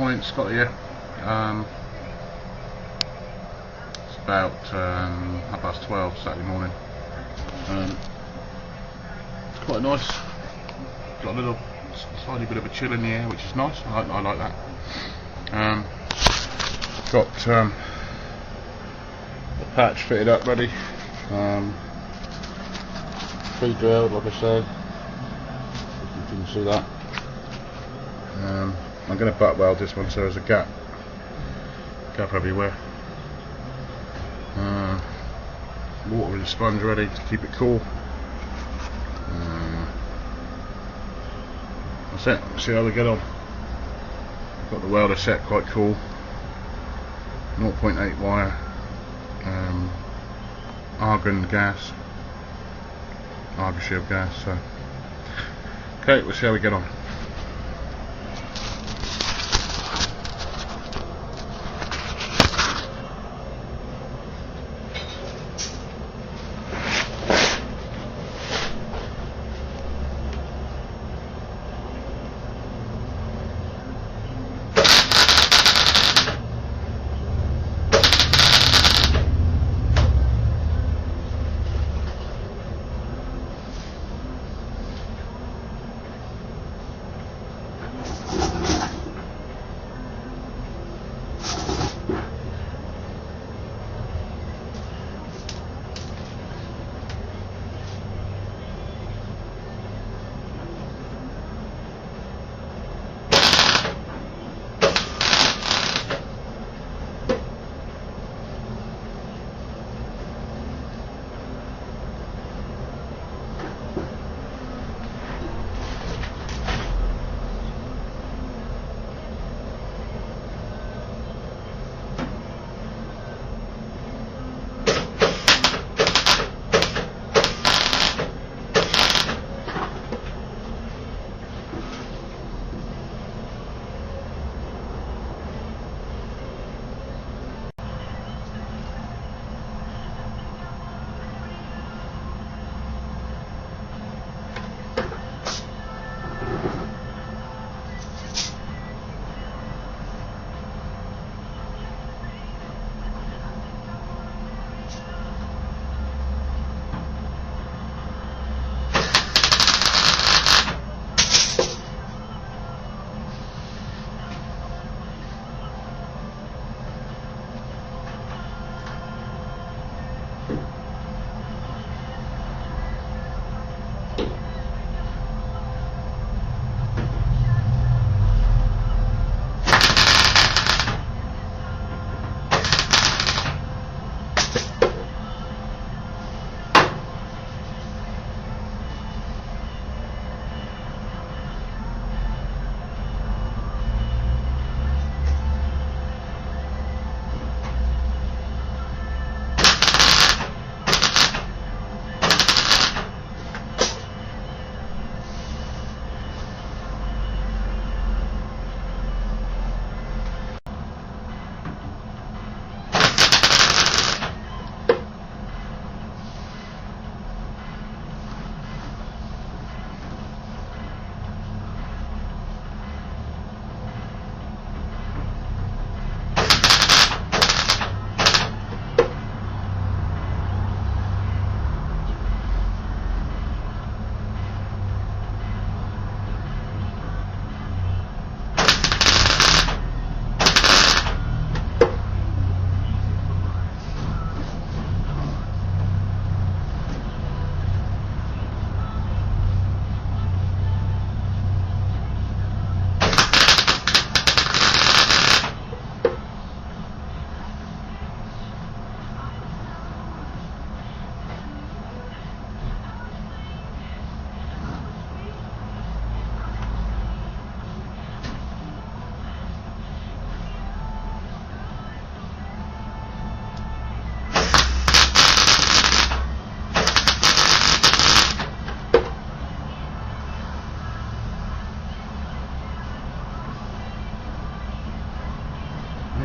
Morning, Scott here. It's about 12:30 Saturday morning. It's quite nice. Got a little tiny bit of a chill in the air, which is nice. I like that. Got the patch fitted up ready. Pre-drilled, like I said. If you can see that. I'm going to butt weld this one so there's a gap everywhere. Water and sponge ready to keep it cool. That's it. See how we get on. Got the welder set quite cool. 0.8 wire. Argon gas. Argon shield gas. So, okay, we'll see how we get on.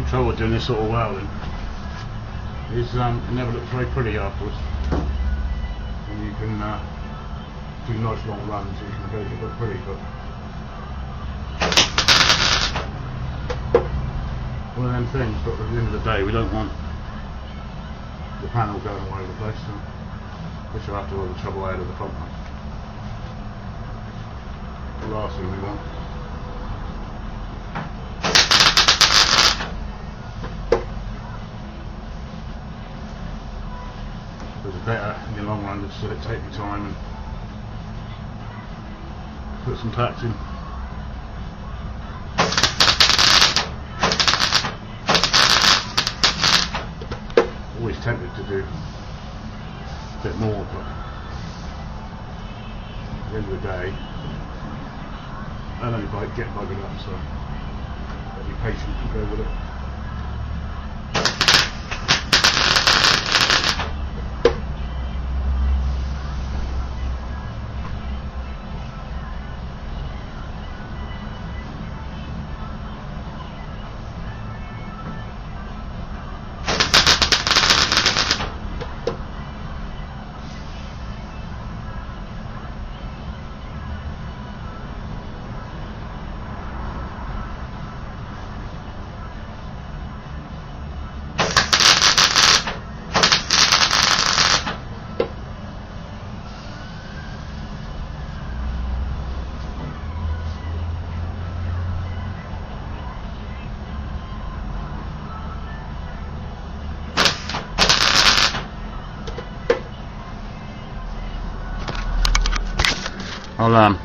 Trouble doing this sort of welding is it never looks very pretty afterwards. And you can do nice long runs, so you can make it look pretty, but one of them things, but at the end of the day we don't want the panel going all over the place, so we should have to all the trouble out of the front one. The last thing we want. It's better in the long run just to take your time and put some tacks in. Always tempted to do a bit more, but at the end of the day I'll only get buggered up, so I'll be patient and go with it.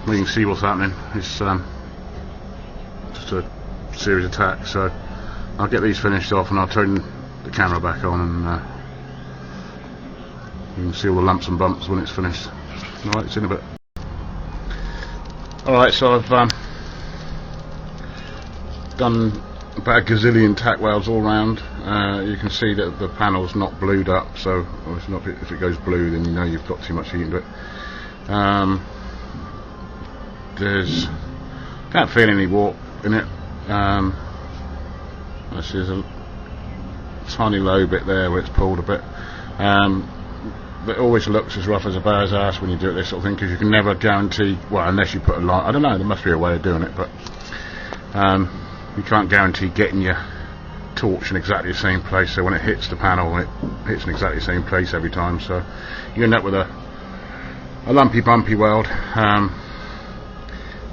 We can see what's happening. It's just a series of tacks, so I'll get these finished off and I'll turn the camera back on and you can see all the lumps and bumps when it's finished. Alright, it's in a bit. Alright, so I've done about a gazillion tack welds all round. You can see that the panel's not blued up, so it's not, if it goes blue then you know you've got too much heat into it. Can't feel any warp in it. There's a tiny low bit there where it's pulled a bit. But it always looks as rough as a bear's ass when you do it this sort of thing, because you can never guarantee, well, unless you put a line, I don't know, there must be a way of doing it, but you can't guarantee getting your torch in exactly the same place, so when it hits the panel it hits in exactly the same place every time, so you end up with a lumpy bumpy weld.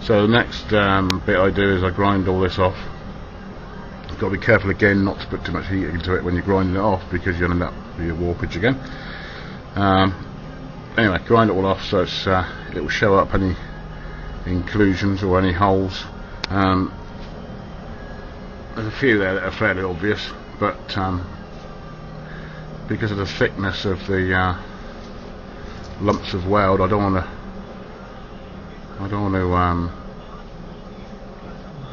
So the next bit I do is I grind all this off. You've got to be careful again not to put too much heat into it when you're grinding it off, because you'll end up with your warpage again. Anyway, grind it all off so it's, it will show up any inclusions or any holes. There's a few there that are fairly obvious, but because of the thickness of the lumps of weld, I don't want to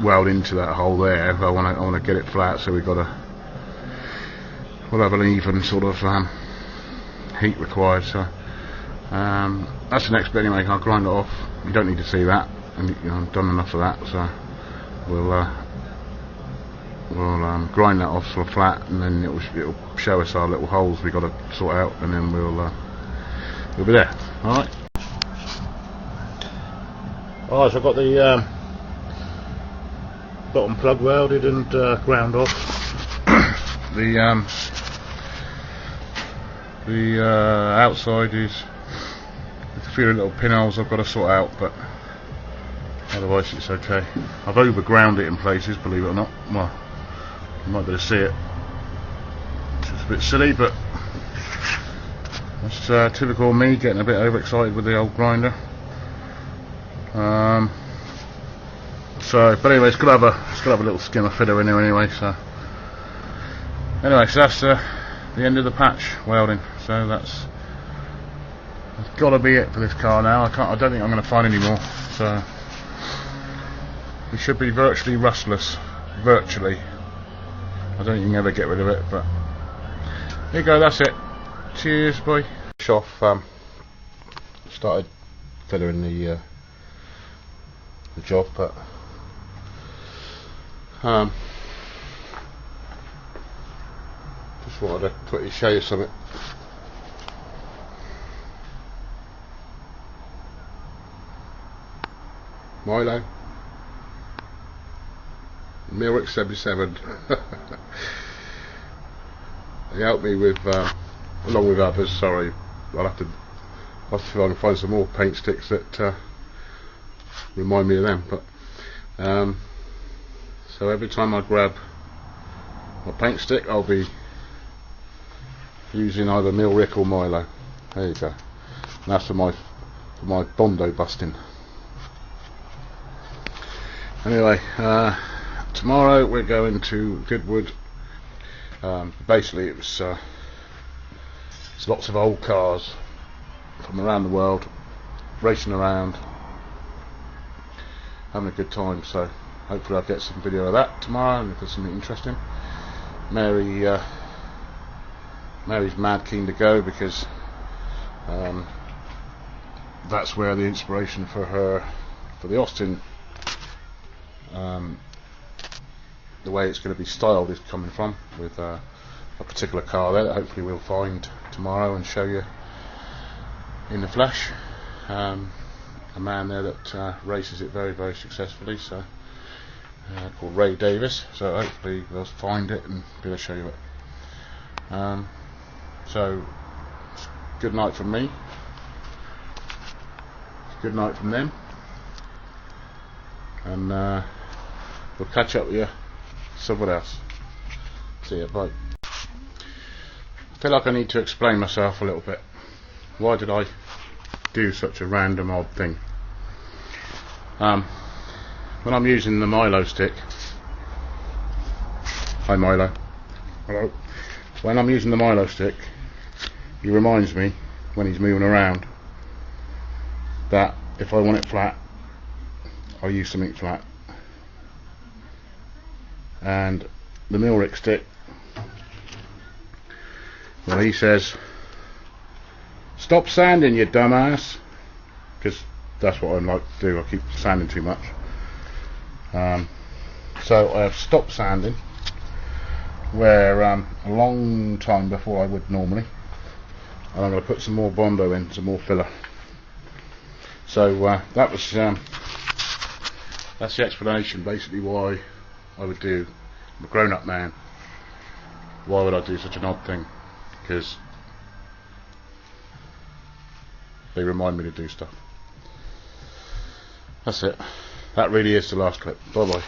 weld into that hole there. I want to get it flat, so we'll have an even sort of heat required. So that's the next bit anyway. I'll grind it off. You don't need to see that, and I've done enough of that. So we'll grind that off sort of flat, and then it'll show us our little holes we got to sort out, and then we'll be there. All right. Alright, so I've got the bottom plug welded and ground off. The outside is a few little pinholes I've got to sort out, but otherwise it's okay. I've overground it in places, believe it or not. Well, you might be able to see it. It's just a bit silly, but that's typical of me, getting a bit overexcited with the old grinder. But anyway, it's got to have a little skimmer fitter in there anyway. So that's the end of the patch welding. So that's got to be it for this car now. I don't think I'm going to find any more. So we should be virtually rustless. Virtually. I don't think you can ever get rid of it. But here you go. That's it. Cheers, boy. Off. Started fittering the job, but just wanted to quickly show you something. Milo, Milrick 77. He helped me with, along with others. Sorry, I'll have to see if I can find some more paint sticks that remind me of them. But so every time I grab my paint stick, I'll be using either Milrick or Milo. There you go. And that's for my Bondo busting. Anyway, tomorrow we're going to Goodwood. Basically, it's lots of old cars from around the world racing around, having a good time. So hopefully I'll get some video of that tomorrow, and if there's something interesting. Mary's mad keen to go because that's where the inspiration for the Austin, the way it's going to be styled, is coming from, with a particular car there that hopefully we'll find tomorrow and show you in the flesh. A man there that races it very, very successfully, so called Ray Davis, so hopefully we'll find it and be able to show you it. So good night from me, good night from them, and we'll catch up with you somewhere else. See ya, bye. I feel like I need to explain myself a little bit. Why did I do such a random odd thing? When I'm using the Milo stick, hi Milo, hello. When I'm using the Milo stick, he reminds me, when he's moving around, that if I want it flat, I'll use something flat. And the Milrick stick, well, he says, stop sanding, you dumbass, because that's what I like to do. I keep sanding too much. So I have stopped sanding where a long time before I would normally, and I'm going to put some more Bondo in, some more filler. So that was that's the explanation basically why I would do. I'm a grown-up man. Why would I do such an odd thing? Because they remind me to do stuff. That's it. That really is the last clip. Bye bye.